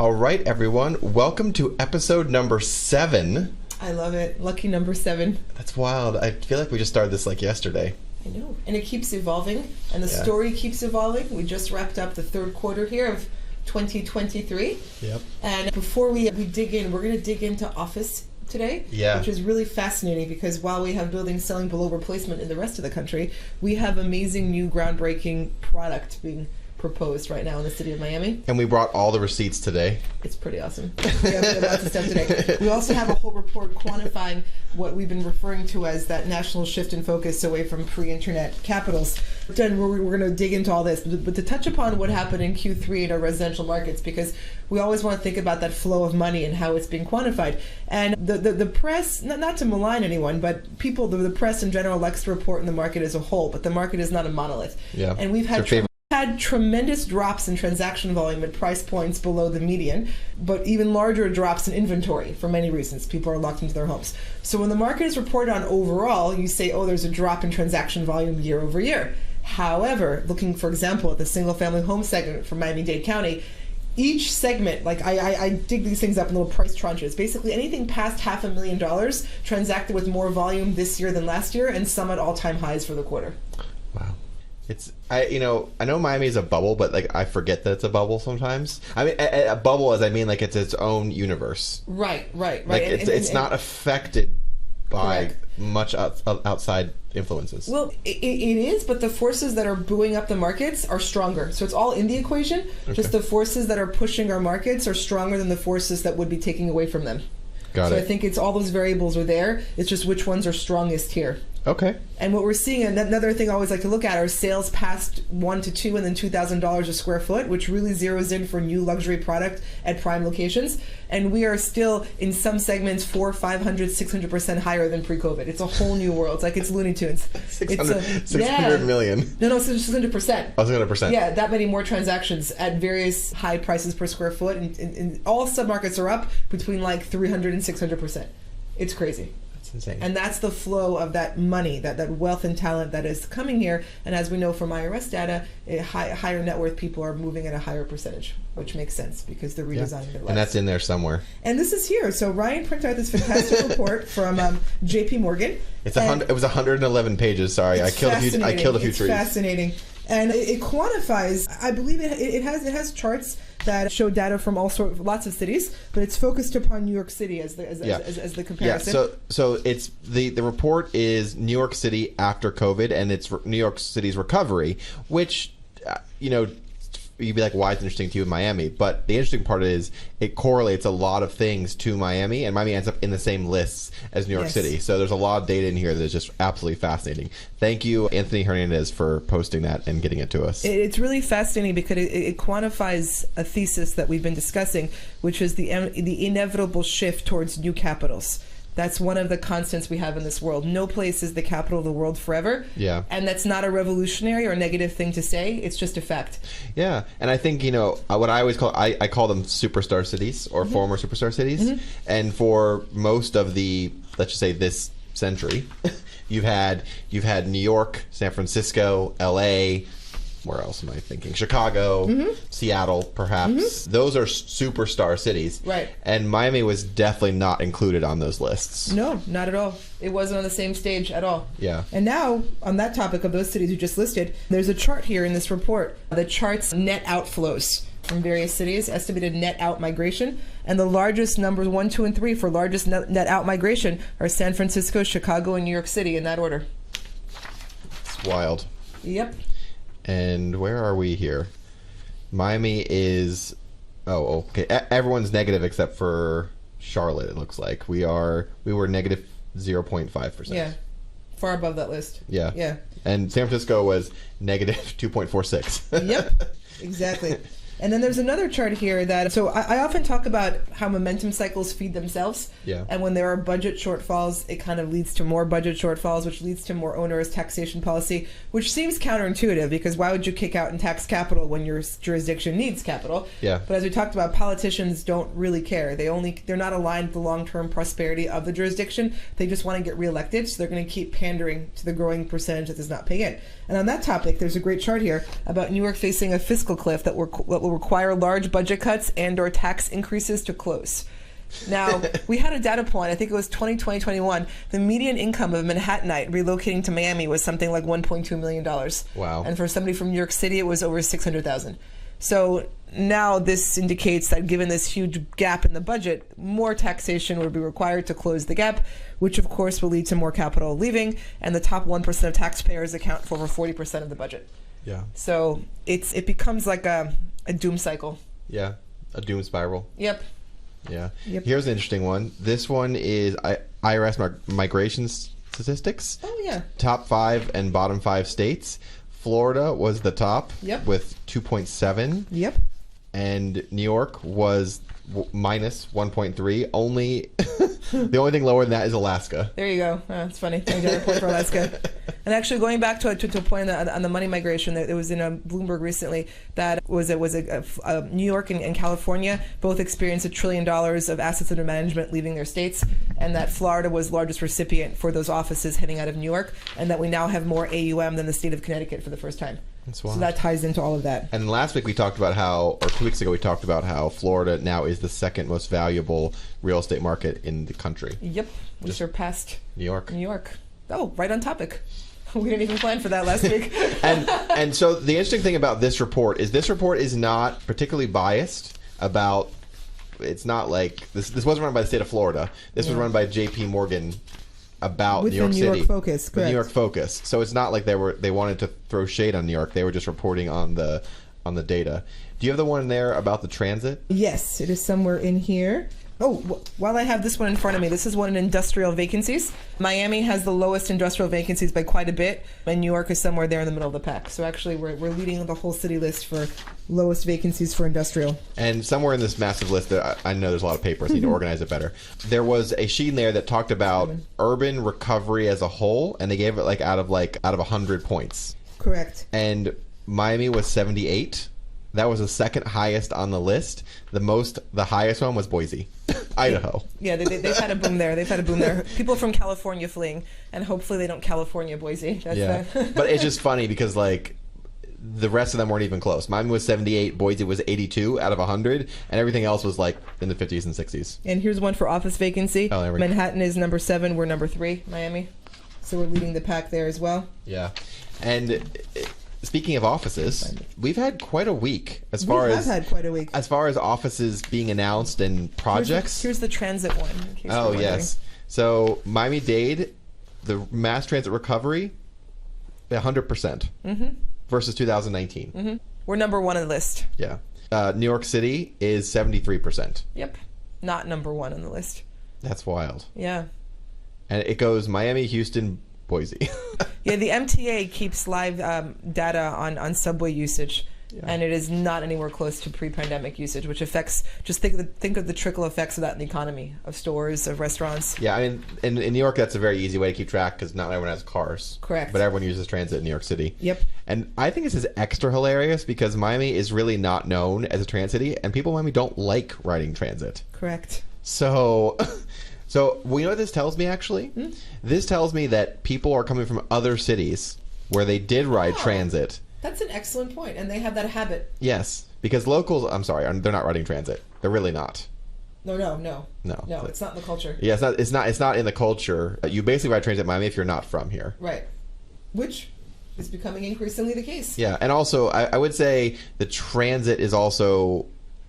All right, everyone. Welcome to episode number 7. I love it. Lucky number 7. That's wild. I feel like we just started this like yesterday. I know. And it keeps evolving, and the story keeps evolving. We just wrapped up the third quarter here of 2023. Yep. And before we dig in, we're going to dig into office today, which is really fascinating because while we have buildings selling below replacement in the rest of the country, we have amazing new groundbreaking product being proposed right now in the city of Miami. And we brought all the receipts today. It's pretty awesome. We have lots of stuff today. We also have a whole report quantifying what we've been referring to as that national shift in focus away from pre-internet capitals. Then we're going to dig into all this, but to touch upon what happened in Q3 in our residential markets, because we always want to think about that flow of money and how it's being quantified. And the press, not to malign anyone, but people, the press in general likes to report in the market as a whole, but the market is not a monolith. Yeah. And we've had tremendous drops in transaction volume at price points below the median, but even larger drops in inventory for many reasons. People are locked into their homes. So when the market is reported on overall, you say, oh, there's a drop in transaction volume year over year. However, looking, for example, at the single-family home segment for Miami-Dade County, each segment, like I dig these things up in little price tranches. Basically, anything past $500,000 transacted with more volume this year than last year, and some at all-time highs for the quarter. Wow. I know Miami is a bubble, but like I forget that it's a bubble sometimes. I mean, a bubble as I mean like it's its own universe. Right. Like it's not affected by much outside influences. Well, it is, but the forces that are buoying up the markets are stronger. So it's all in the equation. Okay. Just the forces that are pushing our markets are stronger than the forces that would be taking away from them. Got it. I think it's all those variables are there. It's just which ones are strongest here. Okay. And what we're seeing, and another thing I always like to look at, are sales past $1 to $2 and then $2,000 a square foot, which really zeroes in for new luxury product at prime locations. And we are still, in some segments, 400, 500, 600% higher than pre-COVID. It's a whole new world. It's like it's Looney Tunes. 600 million. No, it's 600%. Oh, 600%. Yeah, that many more transactions at various high prices per square foot. And all submarkets are up between like 300 and 600%. It's crazy. Insane. And that's the flow of that money, that wealth and talent that is coming here. And as we know from IRS data, higher net worth people are moving at a higher percentage, which makes sense because they're redesigning their lives. And that's in there somewhere. And this is here. So Ryan printed out this fantastic report from JP Morgan. It was 111 pages. Sorry, I killed a few trees. Fascinating. And it quantifies. I believe it has charts that show data from lots of cities, but it's focused upon New York City as the comparison. Yeah. So it's the report is New York City after COVID, and it's New York City's recovery, which you'd be like, why is it interesting to you in Miami? But the interesting part is it correlates a lot of things to Miami, and Miami ends up in the same lists as New York City. So there's a lot of data in here that is just absolutely fascinating. Thank you, Anthony Hernandez, for posting that and getting it to us. It's really fascinating because it quantifies a thesis that we've been discussing, which is the inevitable shift towards new capitals. That's one of the constants we have in this world. No place is the capital of the world forever. Yeah. And that's not a revolutionary or negative thing to say. It's just a fact. Yeah. And I think, what I always I call them superstar cities or former superstar cities. Mm-hmm. And for most of the, let's just say this century, you've had New York, San Francisco, LA, where else am I thinking? Chicago, Seattle, perhaps. Mm-hmm. Those are superstar cities. Right. And Miami was definitely not included on those lists. No, not at all. It wasn't on the same stage at all. Yeah. And now, on that topic of those cities you just listed, there's a chart here in this report that charts net outflows from various cities, estimated net out migration. And the largest numbers 1, 2, and 3 for largest net out migration are San Francisco, Chicago, and New York City in that order. It's wild. Yep. And where are we here? Miami is... Oh, okay. Everyone's negative except for Charlotte, it looks like. We were negative 0.5%. Yeah. Far above that list. Yeah. Yeah. And San Francisco was negative 2.46. Yep. Exactly. And then there's another chart here that, so I often talk about how momentum cycles feed themselves. Yeah. And when there are budget shortfalls, it kind of leads to more budget shortfalls, which leads to more onerous taxation policy, which seems counterintuitive because why would you kick out and tax capital when your jurisdiction needs capital? Yeah. But as we talked about, politicians don't really care. They're not aligned with the long-term prosperity of the jurisdiction. They just want to get reelected, so they're going to keep pandering to the growing percentage that does not pay in. And on that topic, there's a great chart here about New York facing a fiscal cliff that will will require large budget cuts and or tax increases to close. Now, we had a data point, I think it was 2021. The median income of a Manhattanite relocating to Miami was something like $1.2 million. Wow. And for somebody from New York City, it was over $600,000. So now this indicates that given this huge gap in the budget, more taxation would be required to close the gap, which of course will lead to more capital leaving, and the top 1% of taxpayers account for over 40% of the budget. Yeah. So it becomes like a doom cycle. Yeah. A doom spiral. Yep. Yeah. Yep. Here's an interesting one. This one is IRS migration statistics. Oh, yeah. Top 5 and bottom 5 states. Florida was the top with 2.7. Yep. And New York was minus 1.3. Only the only thing lower than that is Alaska. There you go. That's funny. I got a report for Alaska. And actually, going back to a point on the money migration, that it was in Bloomberg recently that was New York and California both experienced $1 trillion of assets under management leaving their states, and that Florida was the largest recipient for those offices heading out of New York, and that we now have more AUM than the state of Connecticut for the first time. So that ties into all of that. And last week we talked about how, or 2 weeks ago we talked about how Florida now is the second most valuable real estate market in the country. Yep, we surpassed New York. New York. Oh, right on topic. We didn't even plan for that last week. and so the interesting thing about this report is not particularly biased about. It's not like this wasn't run by the state of Florida. This was run by J.P. Morgan about with New York the City. New York focus, correct. New York focus. So it's not like they wanted to throw shade on New York. They were just reporting on the data. Do you have the one there about the transit? Yes, it is somewhere in here. Oh, while I have this one in front of me, this is one in industrial vacancies. Miami has the lowest industrial vacancies by quite a bit, and New York is somewhere there in the middle of the pack. So actually, we're leading the whole city list for lowest vacancies for industrial. And somewhere in this massive list, I know there's a lot of papers. I need to organize it better. There was a sheet in there that talked about urban recovery as a whole, and they gave it out of 100 points. Correct. And Miami was 78. That was the second highest on the list. The highest one was Boise, Idaho. Yeah, they've had a boom there. They've had a boom there. People from California fleeing, and hopefully they don't California Boise. That's But it's just funny because the rest of them weren't even close. Mine was 78, Boise was 82 out of 100, and everything else was in the 50s and 60s. And here's one for office vacancy. Oh, there we go. Manhattan is number 7. We're number 3. Miami. So we're leading the pack there as well. Yeah, and. Speaking of offices, we've had quite a week as far as offices being announced and projects. Here's the transit one. Oh, yes. So Miami-Dade, the mass transit recovery, 100% versus 2019. Mm-hmm. We're number 1 on the list. Yeah. New York City is 73%. Yep. Not number 1 on the list. That's wild. Yeah. And it goes Miami, Houston, Boise. Yeah, the MTA keeps live data on subway usage, and it is not anywhere close to pre-pandemic usage, which affects. Just think of the trickle effects of that in the economy of stores, of restaurants. Yeah, I mean, in New York, that's a very easy way to keep track because not everyone has cars. Correct. But everyone uses transit in New York City. Yep. And I think this is extra hilarious because Miami is really not known as a transit city, and people in Miami don't like riding transit. Correct. So. So, you know what this tells me, actually? This tells me that people are coming from other cities where they did ride transit. That's an excellent point, and they have that habit. Yes, because locals, I'm sorry, they're not riding transit. They're really not. No, it's not in the culture. Yeah, it's not in the culture. You basically ride transit in Miami if you're not from here. Right. Which is becoming increasingly the case. Yeah, and also, I would say the transit is also,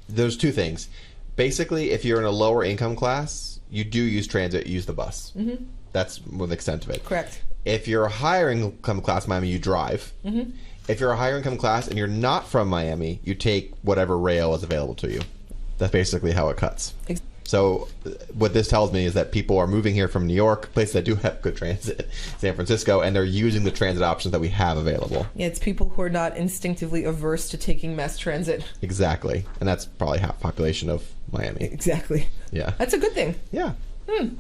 there's two things. Basically, if you're in a lower income class, you do use transit, you use the bus. Mm-hmm. That's the extent of it. Correct. If you're a higher income class in Miami, you drive. Mm-hmm. If you're a higher income class and you're not from Miami, you take whatever rail is available to you. That's basically how it cuts. So what this tells me is that people are moving here from New York, places that do have good transit, San Francisco, and they're using the transit options that we have available. Yeah, it's people who are not instinctively averse to taking mass transit. Exactly. And that's probably half the population of Miami. Exactly. Yeah. That's a good thing. Yeah.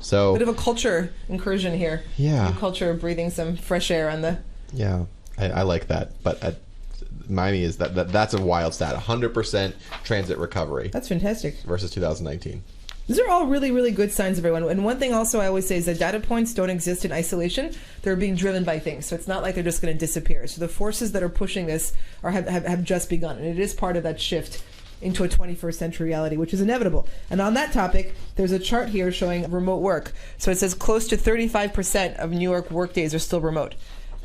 So bit of a culture incursion here. Yeah. New culture, breathing some fresh air on the... Yeah. I like that. But Miami is that's a wild stat. 100% transit recovery. That's fantastic. Versus 2019. These are all really, really good signs, everyone. And one thing also I always say is that data points don't exist in isolation. They're being driven by things. So it's not like they're just going to disappear. So the forces that are pushing this have just begun. And it is part of that shift into a 21st century reality, which is inevitable. And on that topic, there's a chart here showing remote work. So it says close to 35% of New York workdays are still remote.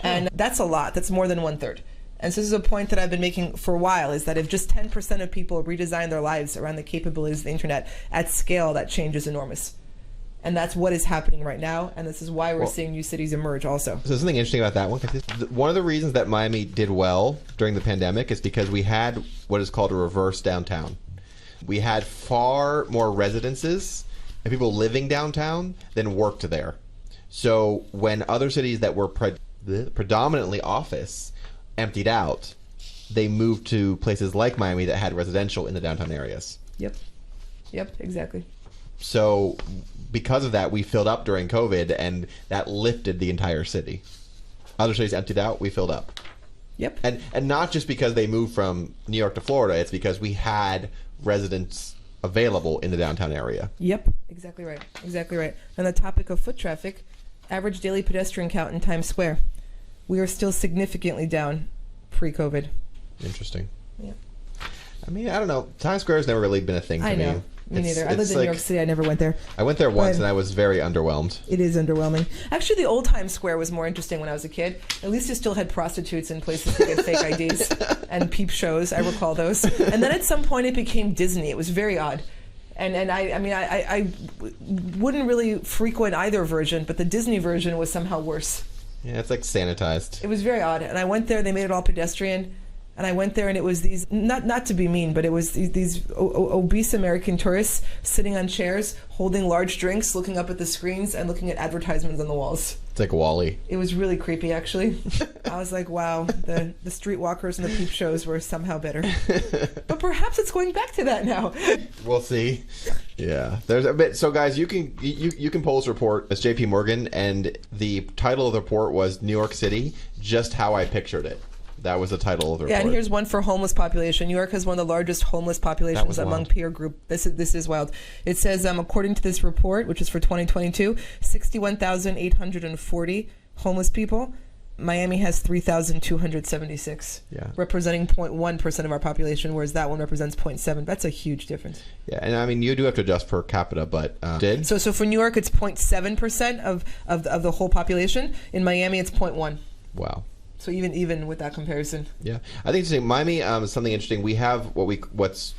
And that's a lot. That's more than 1/3. And so this is a point that I've been making for a while, is that if just 10% of people redesign their lives around the capabilities of the internet at scale, that change is enormous. And that's what is happening right now, and this is why we're seeing new cities emerge also. So there's something interesting about that one. One of the reasons that Miami did well during the pandemic is because we had what is called a reverse downtown. We had far more residences and people living downtown than worked there. So when other cities that were predominantly office emptied out, they moved to places like Miami that had residential in the downtown areas. Yep, exactly. So because of that, we filled up during COVID, and that lifted the entire city. Other cities emptied out, we filled up. Yep. And not just because they moved from New York to Florida, it's because we had residents available in the downtown area. Yep, exactly right. On the topic of foot traffic, average daily pedestrian count in Times Square, we are still significantly down pre-COVID. Interesting. Yeah. I mean, I don't know. Times Square has never really been a thing for me. Me neither. I lived in New York City. I never went there. I went there once, and I was very underwhelmed. It is underwhelming. Actually, the old Times Square was more interesting when I was a kid. At least you still had prostitutes and places to get fake IDs and peep shows. I recall those. And then at some point, it became Disney. It was very odd. And I wouldn't really frequent either version, but the Disney version was somehow worse. Yeah, it's like sanitized. It was very odd. And I went there. They made it all pedestrian. And I went there, and it was these, not to be mean, but it was these obese American tourists sitting on chairs, holding large drinks, looking up at the screens, and looking at advertisements on the walls. It's like Wall-E. It was really creepy, actually. I was like, wow, the streetwalkers and the peep shows were somehow better. But perhaps it's going back to that now. We'll see. Yeah, there's a bit. So, guys, you can pull this report as J.P. Morgan, and the title of the report was New York City, just how I pictured it. That was the title of the report. Yeah, and here's one for homeless population. New York has one of the largest homeless populations among peer group. This is wild. It says, according to this report, which is for 2022, 61,840 homeless people. Miami has 3,276, representing 0.1% of our population, whereas that one represents 0.7. That's a huge difference. Yeah, and I mean, you do have to adjust per capita, but So for New York, it's 0.7% of the whole population. In Miami, it's 0.1. Wow. So even with that comparison. Yeah. I think Miami is something interesting. We have what's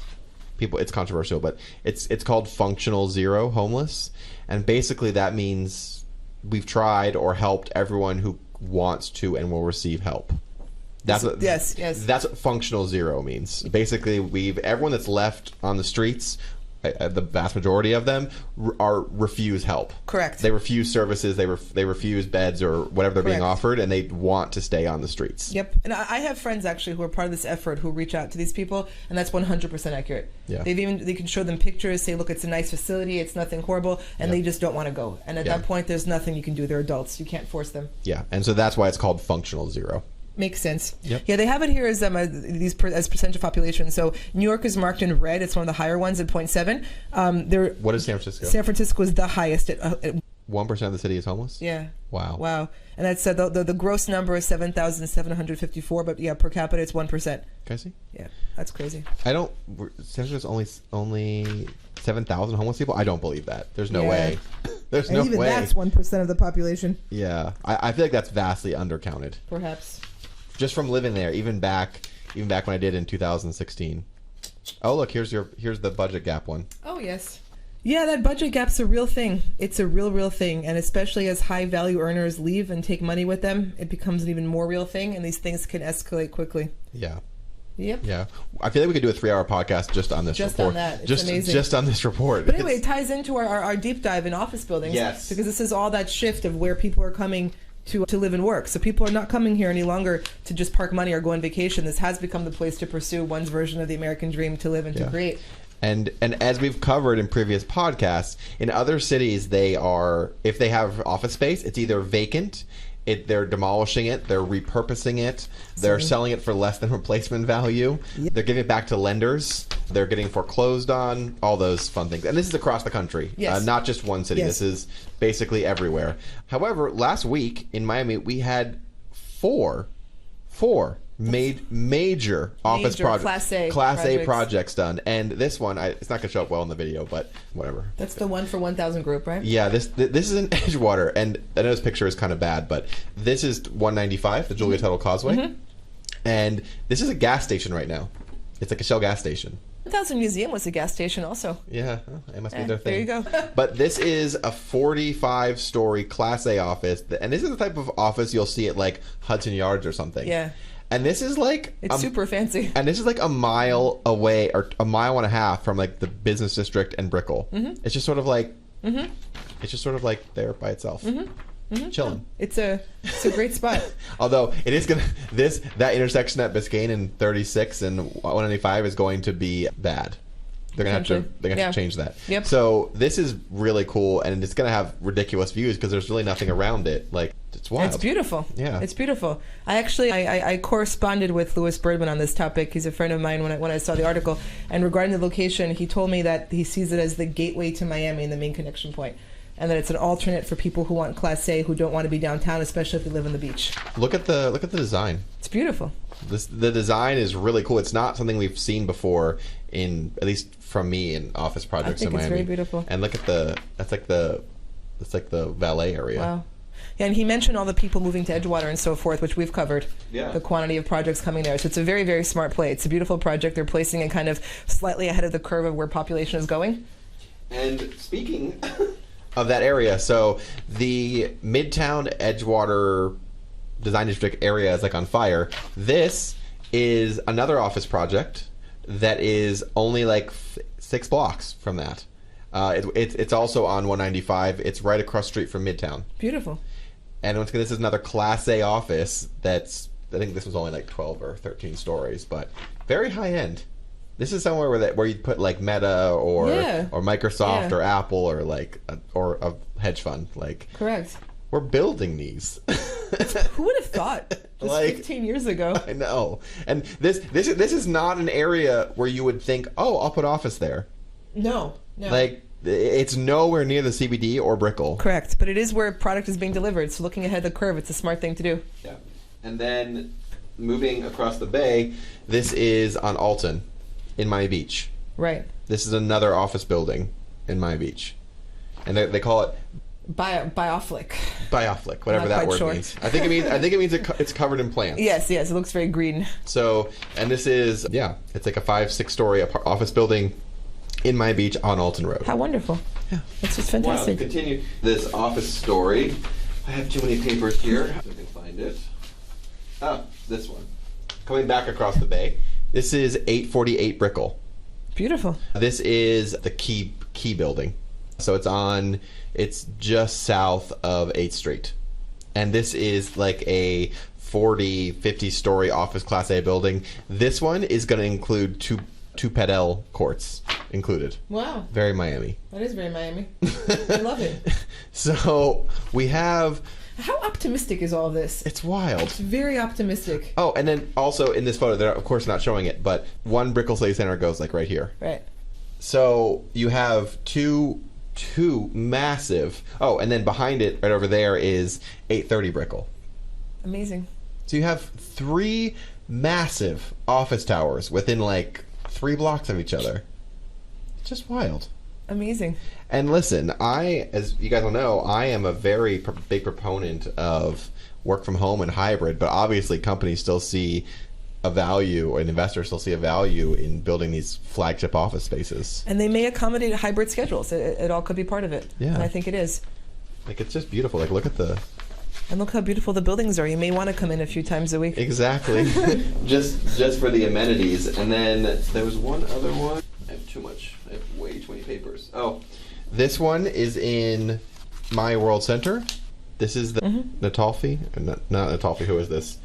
people, it's controversial, but it's called functional zero homeless. And basically that means we've tried or helped everyone who wants to and will receive help. That's what, yes. That's what functional zero means. Basically, everyone that's left on the streets, the vast majority of them refuse help. Correct. They refuse services. They refuse beds or whatever they're being offered, and they want to stay on the streets. Yep. And I have friends actually who are part of this effort who reach out to these people, and that's 100% accurate. Yeah. They can show them pictures, say, look, it's a nice facility, it's nothing horrible, and they just don't want to go. And at that point, there's nothing you can do. They're adults. You can't force them. Yeah. And so that's why it's called functional zero. Makes sense. Yep. Yeah, they have it here as as percentage of population. So New York is marked in red. It's one of the higher ones at 0.7. What is San Francisco? San Francisco is the highest at 1% of the city is homeless? Yeah. Wow. And that's the gross number is 7,754, but per capita it's 1%. Can I see? Yeah, that's crazy. San Francisco's only 7,000 homeless people? I don't believe that. There's no way. There's no way. Even that's 1% of the population. Yeah. I feel like that's vastly undercounted. Perhaps. Just from living there, even back when I did in 2016. Oh, look, here's the budget gap one. Oh, yes. Yeah, that budget gap's a real thing. It's a real thing. And especially as high value earners leave and take money with them, it becomes an even more real thing, and these things can escalate quickly. Yeah. Yep. Yeah. I feel like we could do a 3-hour podcast just on this report. Just on that. It's amazing. Just on this report. But anyway, it ties into our deep dive in office buildings. Yes. Because this is all that shift of where people are coming to live and work. So people are not coming here any longer to just park money or go on vacation. This has become the place to pursue one's version of the American dream, to live and to create. And as we've covered in previous podcasts, in other cities, if they have office space, it's either vacant, they're demolishing it, they're repurposing it, they're selling it for less than replacement value, they're giving it back to lenders, they're getting foreclosed on, all those fun things. And this is across the country, not just one city. This is basically everywhere. However, last week in Miami, we had four major office projects, Class A projects done. And this one, it's not going to show up well in the video, but whatever. That's the one for 1,000 group, right? Yeah, this is in Edgewater, and I know this picture is kind of bad, but this is 195, the Julia Tuttle Causeway, and this is a gas station right now. It's like a Shell gas station. 1,000 Museum was a gas station also. Yeah, it must be their thing. There you go. But this is a 45-story Class A office, and this is the type of office you'll see at like Hudson Yards or something. Yeah. And this is like... It's super fancy. And this is like a mile away, or a mile and a half from like the business district and Brickell. It's just sort of like... It's just sort of like there by itself. Chilling. It's a great spot. Although it is gonna that intersection at Biscayne and 36 and 195 is going to be bad. They're gonna have to change that. Yep. So this is really cool, and it's gonna have ridiculous views because there's really nothing around it. Like, it's wild. It's beautiful. Yeah, it's beautiful. I corresponded with Louis Birdman on this topic. He's a friend of mine. When I saw the article, and regarding the location, he told me that he sees it as the gateway to Miami and the main connection point, and that it's an alternate for people who want Class A, who don't want to be downtown, especially if they live on the beach. Look at the design. It's beautiful. The design is really cool. It's not something we've seen before, at least from me, in office projects in Miami. It's very beautiful. And look at that's like the valet area. Wow. Yeah, and he mentioned all the people moving to Edgewater and so forth, which we've covered. Yeah. The quantity of projects coming there. So it's a very, very smart play. It's a beautiful project. They're placing it kind of slightly ahead of the curve of where population is going. And speaking of that area, so the Midtown Edgewater Design District area is like on fire. This is another office project that is only like 6 blocks from that. It's also on 195. It's right across the street from Midtown. Beautiful. And once again, this is another Class A office that's, I think this was only like 12 or 13 stories, but very high end. This is somewhere where you'd put like Meta or Microsoft or Apple or like or a hedge fund. Like, correct. We're building these. Who would have thought? Just like 15 years ago. I know. And this is not an area where you would think, oh, I'll put office there. No. Like, it's nowhere near the CBD or Brickell. Correct. But it is where product is being delivered. So looking ahead of the curve, it's a smart thing to do. Yeah. And then moving across the bay, this is on Alton in Miami Beach. Right. This is another office building in Miami Beach. And they call it Bioflic. Bioflic, whatever that word means. I think it means it's covered in plants. Yes, it looks very green. So, and this is it's like a 5-6 story office building in Miami Beach on Alton Road. How wonderful. Yeah. That's just fantastic. Wow, continue this office story. I have too many papers here. If I can find it. This one. Coming back across the bay. This is 848 Brickell. Beautiful. This is the Key building. So it's just south of 8th Street. And this is like a 40, 50 story office Class A building. This one is going to include two padel courts included. Wow. Very Miami. That is very Miami. I love it. So we have... How optimistic is all this? It's wild. It's very optimistic. Oh, and then also in this photo, they're of course not showing it, but one Brickell City Center goes like right here. Right. So you have two massive... Oh, and then behind it, right over there, is 830 Brickell. Amazing. So you have 3 massive office towers within like 3 blocks of each other. It's just wild. Amazing. And listen, as you guys will know, I am a very big proponent of work from home and hybrid, but obviously companies still see a value, and investors still see a value in building these flagship office spaces. And they may accommodate hybrid schedules. It all could be part of it. Yeah. And I think it is. Like, it's just beautiful. Like, look at And look how beautiful the buildings are. You may want to come in a few times a week. Exactly. just for the amenities. And then there was one other one. I have too much. I have way too many papers. Oh, this one is in My World Center. This is the Natalfi. Not Natalfi. Who is this?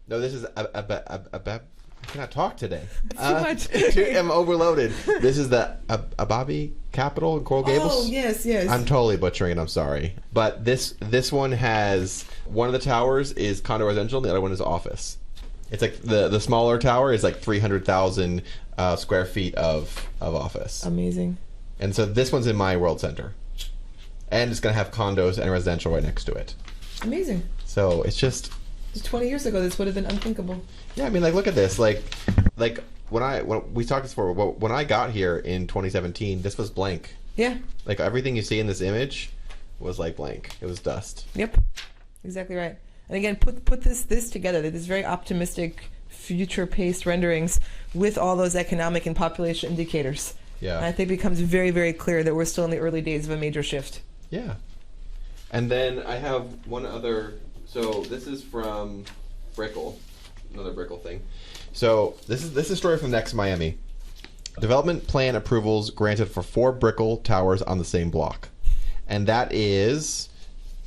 No, this is I cannot talk today. Too much. I'm overloaded. This is the Ababi Capital in Coral Gables. Oh, yes. I'm totally butchering it. I'm sorry. But this one has, one of the towers is condo residential, and the other one is office. It's like the smaller tower is like 300,000 square feet of office. Amazing. And so this one's in My World Center. And it's going to have condos and residential right next to it. Amazing. So it's just Just 20 years ago, this would have been unthinkable. Yeah, I mean, like, look at this. Like when we talked this before, when I got here in 2017, this was blank. Yeah. Like, everything you see in this image was like blank. It was dust. Yep. Exactly right. And again, put this together. This very optimistic, future-paced renderings with all those economic and population indicators. Yeah. And I think it becomes very, very clear that we're still in the early days of a major shift. Yeah. And then I have one other. So this is from Brickell, another Brickell thing. So this is a story from Next Miami. Development plan approvals granted for 4 Brickell towers on the same block, and that is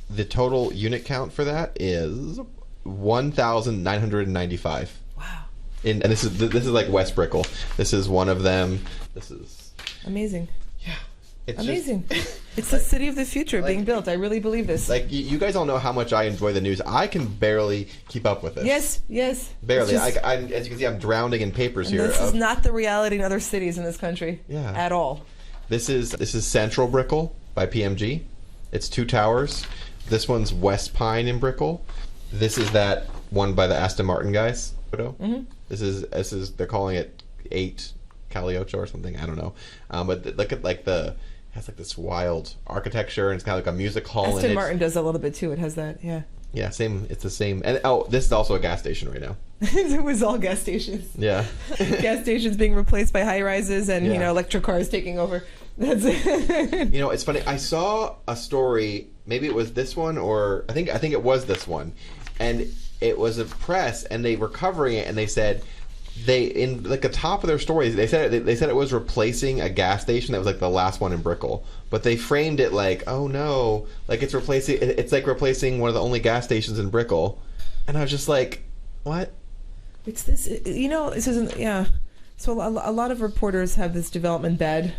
the total unit count for that is 1,995. Wow. And this is like West Brickell. This is one of them. This is amazing. Yeah. It's amazing. It's the city of the future being built. I really believe this. Like, you guys all know how much I enjoy the news. I can barely keep up with this. Yes. Barely. As you can see, I'm drowning in papers here. This is not the reality in other cities in this country. Yeah. At all. This is Central Brickell by PMG. It's 2 towers. This one's West Pine in Brickell. This is that one by the Aston Martin guys. Mm-hmm. This is they're calling it 8 Caliocho or something. I don't know. But look at it has like this wild architecture, and it's kind of like a music hall. Aston Martin does a little bit too. It has that, yeah. Yeah, same. It's the same. And this is also a gas station right now. It was all gas stations. Yeah. Gas stations being replaced by high rises, and electric cars taking over. That's it. It's funny. I saw a story. Maybe it was this one, or I think it was this one, and it was a press, and they were covering it, and they said. In like the top of their stories, they said it was replacing a gas station that was like the last one in Brickell, but they framed it like, oh no, like it's like replacing one of the only gas stations in Brickell, and I was just like, what? It's this, this isn't, yeah. So a lot of reporters have this development bad,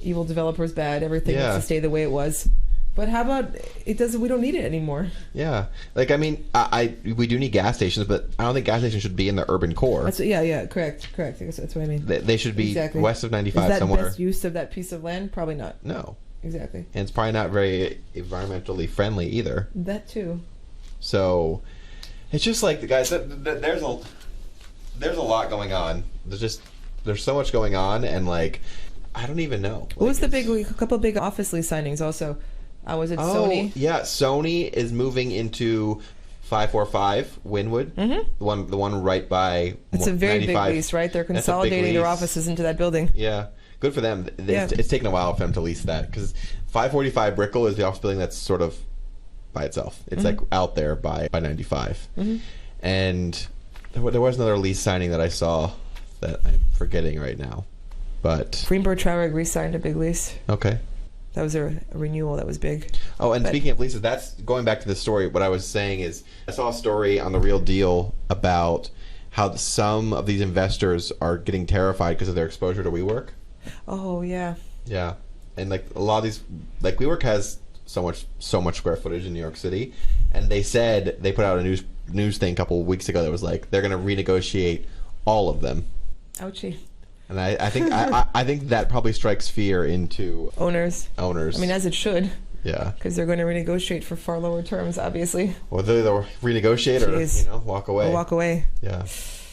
evil developers bad, everything needs to stay the way it was. But how about it doesn't? We don't need it anymore. Yeah, like I mean, we do need gas stations, but I don't think gas stations should be in the urban core. Correct. I guess that's what I mean. They should be west of 95 Is that somewhere. Best use of that piece of land? Probably not. No. Exactly. And it's probably not very environmentally friendly either. That too. So, it's just like guys. There's a lot going on. There's so much going on, and like I don't even know. What was a couple of big office lease signings also? Was it Sony? Yeah, Sony is moving into 545 Wynwood, the one right by. It's a very 95. Big lease, right? They're consolidating their offices into that building. Yeah, good for them. It's taken a while for them to lease that because 545 Brickell is the office building that's sort of by itself. It's like out there by 95, and there was another lease signing that I saw that I'm forgetting right now, but Greenberg Traurig re-signed a big lease. Okay. That was a renewal that was big. Oh, and speaking of leases, that's going back to the story. What I was saying is I saw a story on The Real Deal about how some of these investors are getting terrified because of their exposure to WeWork. Oh, yeah. Yeah. And like a lot of these, like WeWork has so much square footage in New York City. And they said, they put out a news thing a couple of weeks ago that was like, they're going to renegotiate all of them. Ouchie. And I think I think that probably strikes fear into owners. I mean, as it should. Yeah. Because they're going to renegotiate for far lower terms, obviously. Or they'll renegotiate or walk away. Or walk away. Yeah.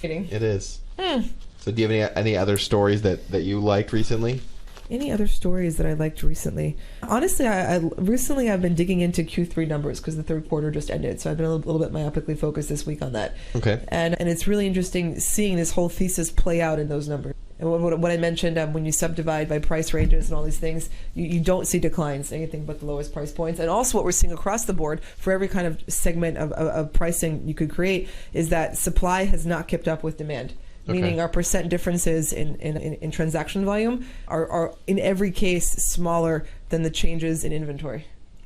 It is. So do you have any other stories that you liked recently? Any other stories that I liked recently? Honestly, recently I've been digging into Q3 numbers because the third quarter just ended. So I've been a little bit myopically focused this week on that. Okay. And it's really interesting seeing this whole thesis play out in those numbers. And what I mentioned, when you subdivide by price ranges and all these things, you don't see declines, anything but the lowest price points. And also what we're seeing across the board for every kind of segment of pricing you could create is that supply has not kept up with demand. Okay. Meaning our percent differences in transaction volume are in every case smaller than the changes in inventory.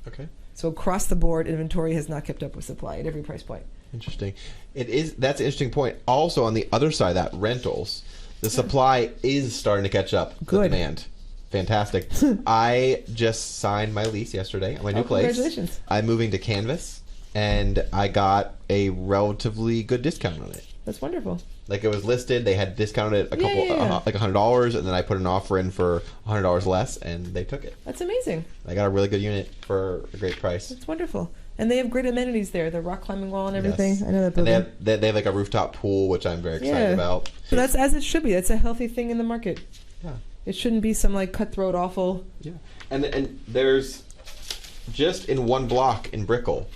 Okay. So across the board, inventory has not kept up with supply at every price point. Interesting. That's an interesting point. Also on the other side of that, rentals. The supply is starting to catch up with demand. Fantastic. I just signed my lease yesterday on my new place. Congratulations. I'm moving to Canvas, and I got a relatively good discount on it. That's wonderful. Like it was listed, they had discounted a couple, like $100, and then I put an offer in for $100 less, and they took it. That's amazing. I got a really good unit for a great price. That's wonderful. And they have great amenities there, the rock climbing wall and everything. Yes. I know that And building. they have like a rooftop pool, which I'm very excited about. So that's as it should be. That's a healthy thing in the market. Yeah. It shouldn't be some like cutthroat, awful. Yeah. And there's just in one block in Brickell,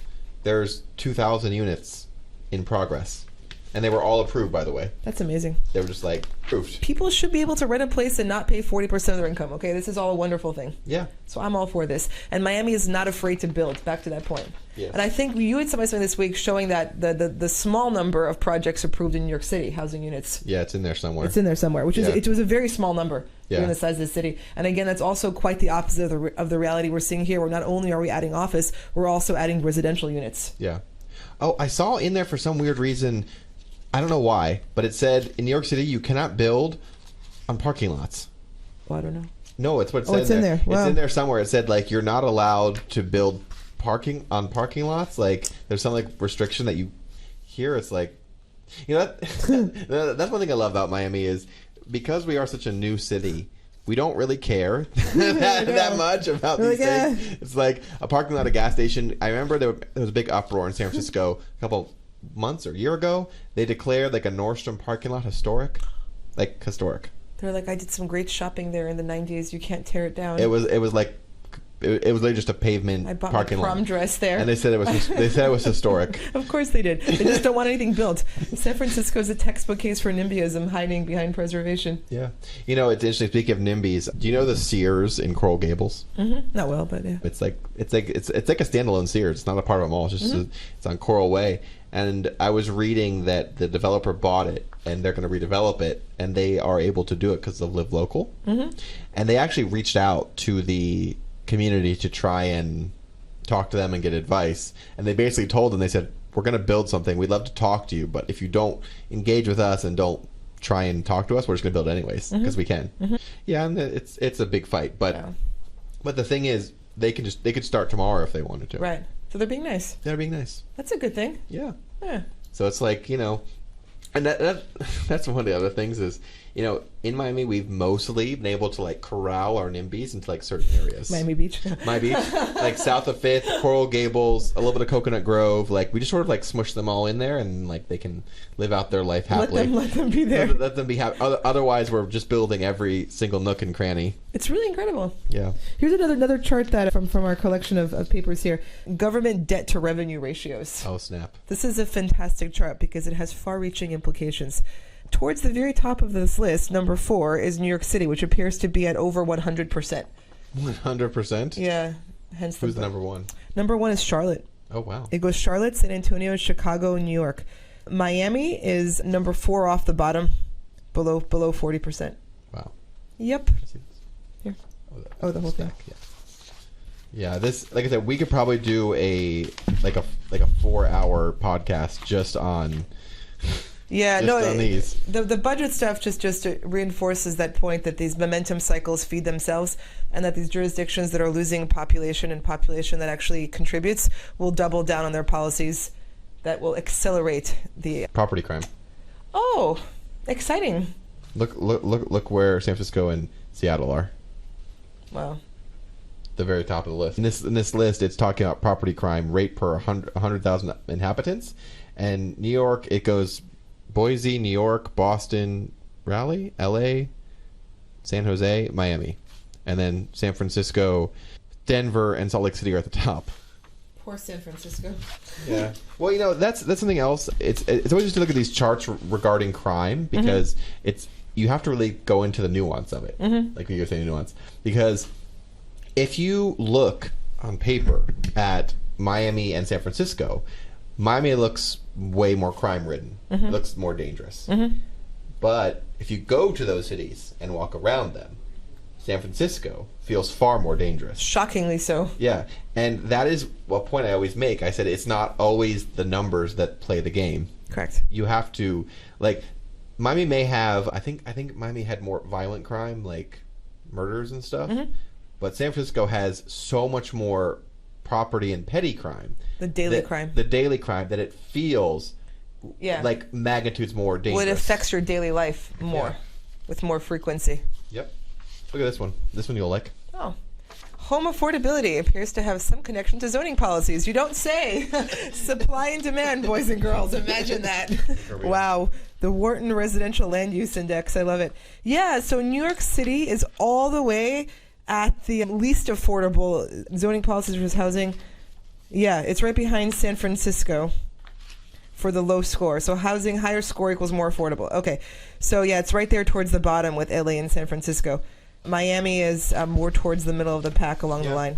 there's 2,000 units in progress. And they were all approved, by the way. That's amazing. They were just like approved. People should be able to rent a place and not pay 40% of their income. Okay, this is all a wonderful thing. Yeah. So I'm all for this. And Miami is not afraid to build. Back to that point. Yes. And I think you had something this week showing that the small number of projects approved in New York City, housing units. Yeah, it's in there somewhere. It's in there somewhere, which is it was a very small number given the size of the city. And again, that's also quite the opposite of the reality we're seeing here, where not only are we adding office, we're also adding residential units. Yeah. Oh, I saw in there for some weird reason, I don't know why, but it said in New York City you cannot build on parking lots. Well, I don't know. No, it's what it said. It's in there. Wow. It's in there somewhere. It said like you're not allowed to build parking lots. Like there's some like restriction that you hear. It's like, you know, that's one thing I love about Miami is because we are such a new city. We don't really care that much about these things. It's like a parking lot, a gas station. I remember there was a big uproar in San Francisco a couple months or a year ago. They declared like a Nordstrom parking lot historic. They're like, I did some great shopping there in the 90s. You can't tear it down. It was like it was literally just a pavement I bought parking my prom lot. dress there. And they said it was historic. Of course they did. They just don't want anything built. San Francisco is a textbook case for NIMBYism, hiding behind preservation. Yeah. You know, it's interesting. Speaking of NIMBYs, do you know the Sears in Coral Gables? Mm-hmm. Not well, but yeah. It's like a standalone Sears. It's not a part of a mall. It's just it's on Coral Way. And I was reading that the developer bought it and they're going to redevelop it, and they are able to do it because of Live Local. Mm-hmm. And they actually reached out to the community to try and talk to them and get advice. And they basically told them, they said, we're going to build something. We'd love to talk to you, but if you don't engage with us and don't try and talk to us, we're just going to build it anyways because we can. Mm-hmm. Yeah, and it's a big fight. But the thing is, they could start tomorrow if they wanted to. Right. So they're being nice. They're being nice. That's a good thing. Yeah. Yeah. So it's like, you know, and that's one of the other things is, you know, in Miami we've mostly been able to like corral our NIMBYs into like certain areas. Miami Beach. Miami Beach, like south of 5th, Coral Gables, a little bit of Coconut Grove. Like we just sort of like smush them all in there, and like they can live out their life happily. Let them be there. Let them be happy. Otherwise, we're just building every single nook and cranny. It's really incredible. Yeah. Here's another chart that from our collection of papers here. Government debt to revenue ratios. Oh snap! This is a fantastic chart because it has far-reaching implications. Towards the very top of this list, number 4 is New York City, which appears to be at over 100%. 100%? Yeah. Hence Who's the number 1? Number 1 is Charlotte. Oh wow. It goes Charlotte, San Antonio, Chicago, New York. Miami is number 4 off the bottom, below 40%. Wow. Yep. Here. Oh, the whole thing. Yeah. Yeah, this, like I said, we could probably do a 4-hour podcast just on. Yeah, on these. The budget stuff just reinforces that point that these momentum cycles feed themselves, and that these jurisdictions that are losing population and population that actually contributes will double down on their policies that will accelerate the property crime. Oh, exciting! Look where San Francisco and Seattle are. Wow. The very top of the list. In this list, it's talking about property crime rate per 100,000 inhabitants, and New York, it goes Boise, New York, Boston, Raleigh, L.A., San Jose, Miami, and then San Francisco, Denver, and Salt Lake City are at the top. Poor San Francisco. Yeah. Well, you know, that's something else. It's always just to look at these charts regarding crime, because you have to really go into the nuance of it, like you're saying, nuance, because if you look on paper at Miami and San Francisco, Miami looks way more crime-ridden. It looks more dangerous. But if you go to those cities and walk around them, San Francisco feels far more dangerous. Shockingly so. Yeah, and that is a point I always make. I said it's not always the numbers that play the game. Correct. You have to, like, Miami may have, I think Miami had more violent crime, like murders and stuff, but San Francisco has so much more property and petty crime. The daily crime that it feels like magnitudes more dangerous. Well, it affects your daily life more, with more frequency. Yep. Look at this one. This one you'll like. Oh. Home affordability appears to have some connection to zoning policies. You don't say. Supply and demand, boys and girls. Imagine that. Wow. The Wharton Residential Land Use Index. I love it. Yeah, so New York City is all the way at the least affordable zoning policies versus housing. Yeah, it's right behind San Francisco for the low score. So housing, higher score equals more affordable. Okay. So yeah, it's right there towards the bottom with LA and San Francisco. Miami is more towards the middle of the pack along the line.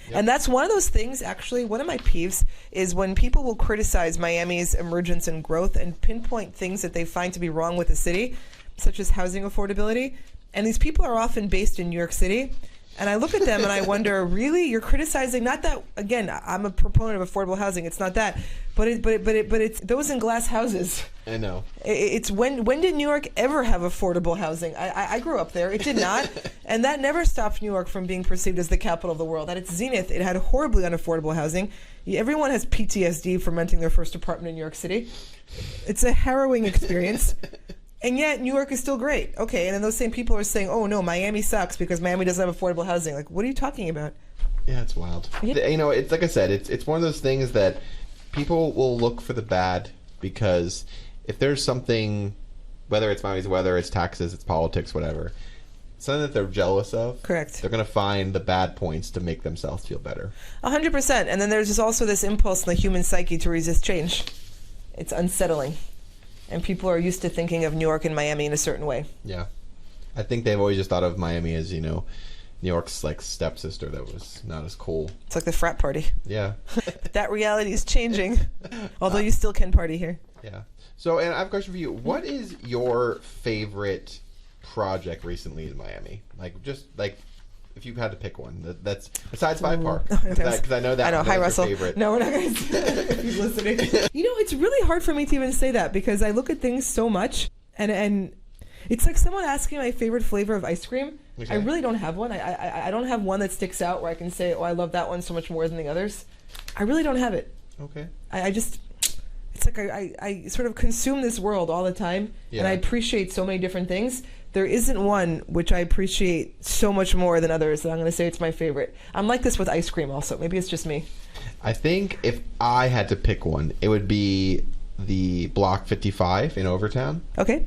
Yep. And that's one of those things, actually, one of my peeves is when people will criticize Miami's emergence and growth and pinpoint things that they find to be wrong with the city, such as housing affordability. And these people are often based in New York City. And I look at them and I wonder, really, you're criticizing, not that, again, I'm a proponent of affordable housing. It's not that. But it's those in glass houses. I know. It's when did New York ever have affordable housing? I grew up there. It did not. And that never stopped New York from being perceived as the capital of the world. At its zenith, it had horribly unaffordable housing. Everyone has PTSD from renting their first apartment in New York City. It's a harrowing experience. And yet, New York is still great. Okay, and then those same people are saying, oh, no, Miami sucks because Miami doesn't have affordable housing. Like, what are you talking about? Yeah, it's wild. Yeah. You know, it's like I said, it's one of those things that people will look for the bad because if there's something, whether it's Miami's weather, it's taxes, it's politics, whatever, something that they're jealous of, correct, they're going to find the bad points to make themselves feel better. 100%. And then there's just also this impulse in the human psyche to resist change. It's unsettling. And people are used to thinking of New York and Miami in a certain way. Yeah. I think they've always just thought of Miami as, New York's like stepsister that was not as cool. It's like the frat party. Yeah. But that reality is changing. Although you still can party here. Yeah. So, and I have a question for you. What is your favorite project recently in Miami? Like, just like, if you had to pick one, that's besides Five Park, because I know that. I know. Hi, Russell. Favorite. No, we're not going to. If he's listening, it's really hard for me to even say that because I look at things so much, and it's like someone asking my favorite flavor of ice cream. Okay. I really don't have one. I don't have one that sticks out where I can say, oh, I love that one so much more than the others. I really don't have it. Okay. It's like I sort of consume this world all the time, and I appreciate so many different things. There isn't one which I appreciate so much more than others that I'm going to say it's my favorite. I'm like this with ice cream also. Maybe it's just me. I think if I had to pick one, it would be the Block 55 in Overtown. Okay.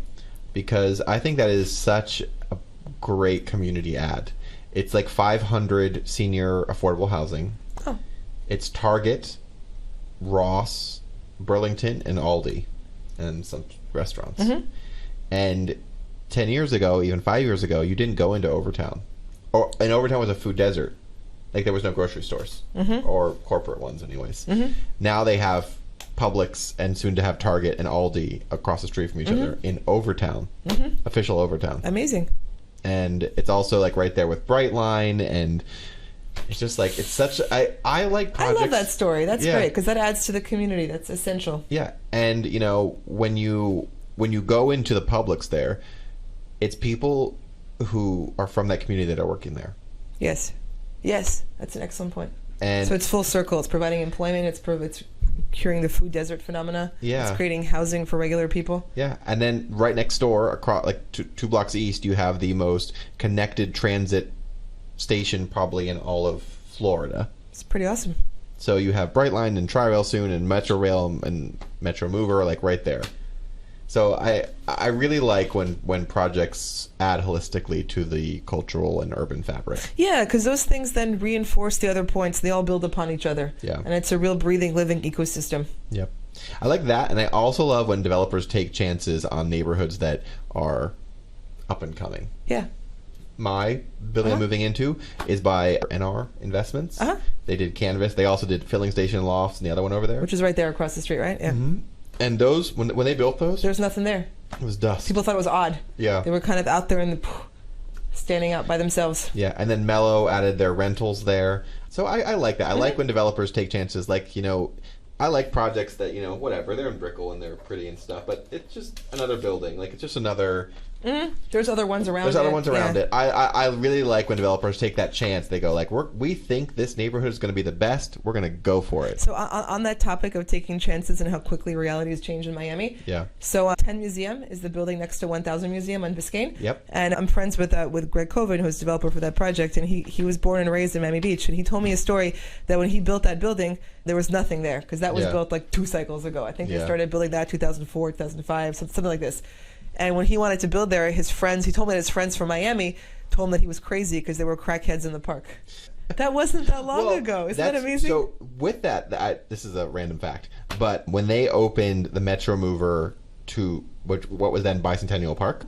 Because I think that is such a great community ad. It's like 500 senior affordable housing. Oh. It's Target, Ross, Burlington, and Aldi, and some restaurants. Mm-hmm. And 10 years ago, even 5 years ago, you didn't go into Overtown. And Overtown was a food desert. Like, there was no grocery stores. Mm-hmm. Or corporate ones, anyways. Mm-hmm. Now they have Publix and soon to have Target and Aldi across the street from each other in Overtown. Mm-hmm. Official Overtown. Amazing. And it's also, like, right there with Brightline, and it's just, like, it's such... I like projects... I love that story. That's great, because that adds to the community. That's essential. Yeah. And, when you go into the Publix there... It's people who are from that community that are working there. Yes. That's an excellent point. And so it's full circle. It's providing employment. It's curing the food desert phenomena. Yeah. It's creating housing for regular people. Yeah. And then right next door, across like two blocks east, you have the most connected transit station probably in all of Florida. It's pretty awesome. So you have Brightline and Tri-Rail soon, and Metro Rail and Metro Mover like right there. So I really like when projects add holistically to the cultural and urban fabric. Yeah, because those things then reinforce the other points. They all build upon each other. Yeah. And it's a real breathing, living ecosystem. Yep. I like that, and I also love when developers take chances on neighborhoods that are up and coming. Yeah. My building I'm moving into is by NR Investments. Uh-huh. They did Canvas. They also did Filling Station and Lofts and the other one over there. Which is right there across the street, right? Yeah. Mm-hmm. And those, when they built those... There's nothing there. It was dust. People thought it was odd. Yeah. They were kind of out there in the... standing out by themselves. Yeah, and then Mello added their rentals there. So I like that. I like when developers take chances. Like, I like projects that, whatever, they're in Brickell and they're pretty and stuff, but it's just another building. Like, it's just another There's other ones around There's it. other ones around it. I really like when developers take that chance. They go like, we think this neighborhood is going to be the best. We're going to go for it. So on that topic of taking chances and how quickly reality has changed in Miami. Yeah. So 10 Museum is the building next to 1000 Museum on Biscayne. Yep. And I'm friends with Greg Coven, who's developer for that project, and he was born and raised in Miami Beach, and he told me a story that when he built that building, there was nothing there because that was built like 2 cycles ago. I think he started building that 2004, 2005, something like this. And when he wanted to build there, he told me that his friends from Miami told him that he was crazy because there were crackheads in the park. That wasn't that long ago. Isn't that amazing? So with that, this is a random fact, but when they opened the Metro Mover to what was then Bicentennial Park,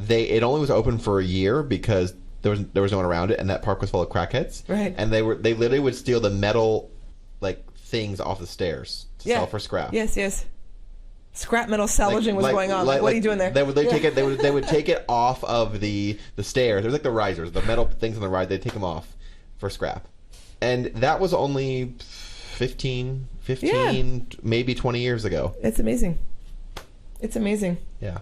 it only was open for a year because there was no one around it, and that park was full of crackheads. Right. And they literally would steal the metal like things off the stairs to sell for scrap. Yes. Scrap metal salvaging was going on. What are you doing there? They would take it. They would take it off of the stairs. There's like the risers, the metal things on the ride. They'd take them off for scrap, and that was only 15, maybe 20 years ago. It's amazing. It's amazing. Yeah.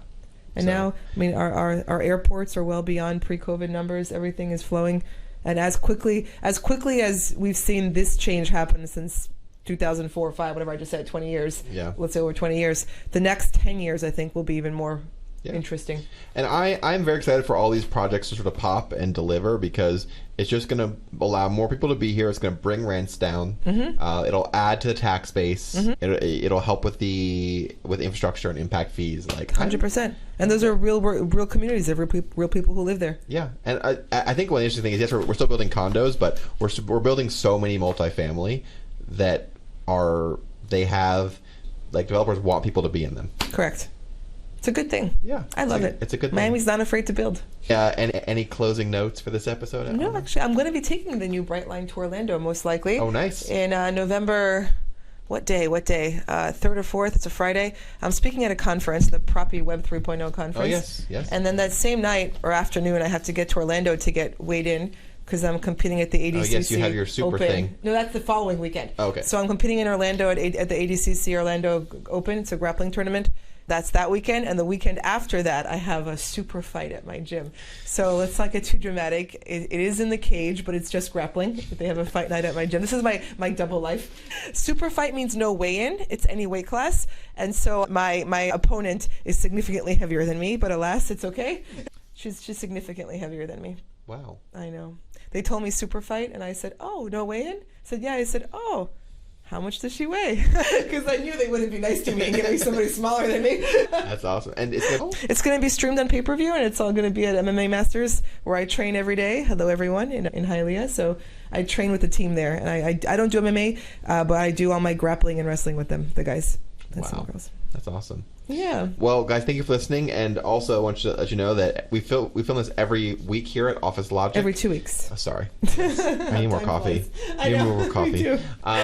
And now, I mean, our airports are well beyond pre-COVID numbers. Everything is flowing, and as quickly as we've seen this change happen since 2004 or 5, whatever I just said, 20 years. Yeah. Let's say over 20 years. The next 10 years, I think, will be even more interesting. And I'm very excited for all these projects to sort of pop and deliver because it's just going to allow more people to be here. It's going to bring rents down. It'll add to the tax base. It'll help with infrastructure and impact fees. Like 100%. And those are real communities of real people who live there. Yeah. And I think one interesting thing is, yes, we're still building condos, but we're building so many multifamily that they have, like, developers want people to be in them. Correct. It's a good thing. Yeah. I love it. It's a good thing. Miami's not afraid to build. Yeah. And any closing notes for this episode? No, actually, I'm going to be taking the new Bright Line to Orlando, most likely. Oh, nice. In November, what day? 3rd or 4th, it's a Friday. I'm speaking at a conference, the Proppy Web 3.0 conference. Oh, yes. And then that same night or afternoon, I have to get to Orlando to get weighed in, because I'm competing at the ADCC. Oh, yes, you have your super Open. thing. No, that's the following weekend. Oh, okay. So I'm competing in Orlando at the ADCC Orlando Open. It's a grappling tournament. That's that weekend. And the weekend after that, I have a super fight at my gym. So let's not get too dramatic. It is in the cage, but it's just grappling. They have a fight night at my gym. This is my double life. Super fight means no weigh-in. It's any weight class. And so my opponent is significantly heavier than me, but alas, it's okay. She's significantly heavier than me. Wow. I know. They told me super fight, and I said, oh, no weigh-in? I said, yeah. I said, oh, how much does she weigh? Because I knew they wouldn't be nice to me and give me somebody smaller than me. That's awesome. And it's going to be streamed on pay-per-view, and it's all going to be at MMA Masters, where I train every day. Hello, everyone, in Hialeah. So I train with the team there. And I don't do MMA, but I do all my grappling and wrestling with them, the guys. That's wow. the girls. That's awesome. Yeah. Well, guys, thank you for listening, and also I want to let you know that we film this every week here at Office Logic. Every 2 weeks. Oh, sorry, I need more coffee. I need more coffee.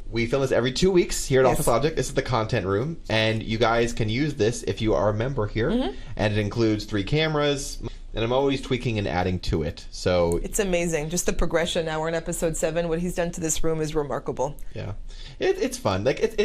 We film this every 2 weeks here at Office Logic. This is the content room, and you guys can use this if you are a member here. And it includes 3 cameras. And I'm always tweaking and adding to it. So it's amazing. Just the progression. Now we're in episode 7. What he's done to this room is remarkable. Yeah, it's fun. Like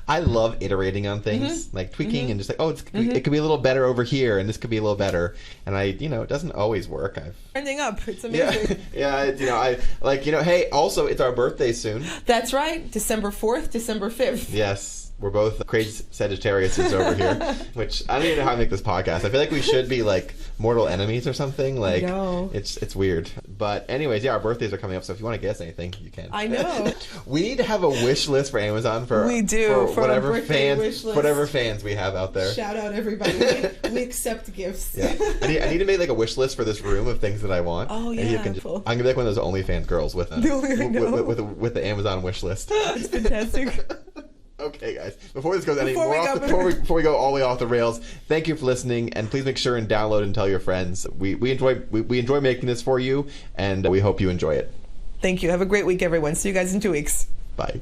I love iterating on things, like tweaking and just like, it could be a little better over here, and this could be a little better. And it doesn't always work. Ending up, it's amazing. Hey, also it's our birthday soon. That's right, December 4th, December 5th. Yes. We're both crazy Sagittariuses over here, which I don't even know how to make this podcast. I feel like we should be like mortal enemies or something. Like, it's weird. But anyways, our birthdays are coming up, so if you want to guess anything, you can. I know. We need to have a wish list for Amazon for whatever fans we have out there. Shout out everybody. We accept gifts. Yeah, I need to make like a wish list for this room of things that I want. Oh yeah, I'm gonna be like one of those OnlyFans girls with the Amazon wish list. It's fantastic. Okay, guys. Before this goes before we go all the way off the rails, thank you for listening, and please make sure and download and tell your friends. We enjoy making this for you, and we hope you enjoy it. Thank you. Have a great week, everyone. See you guys in 2 weeks. Bye.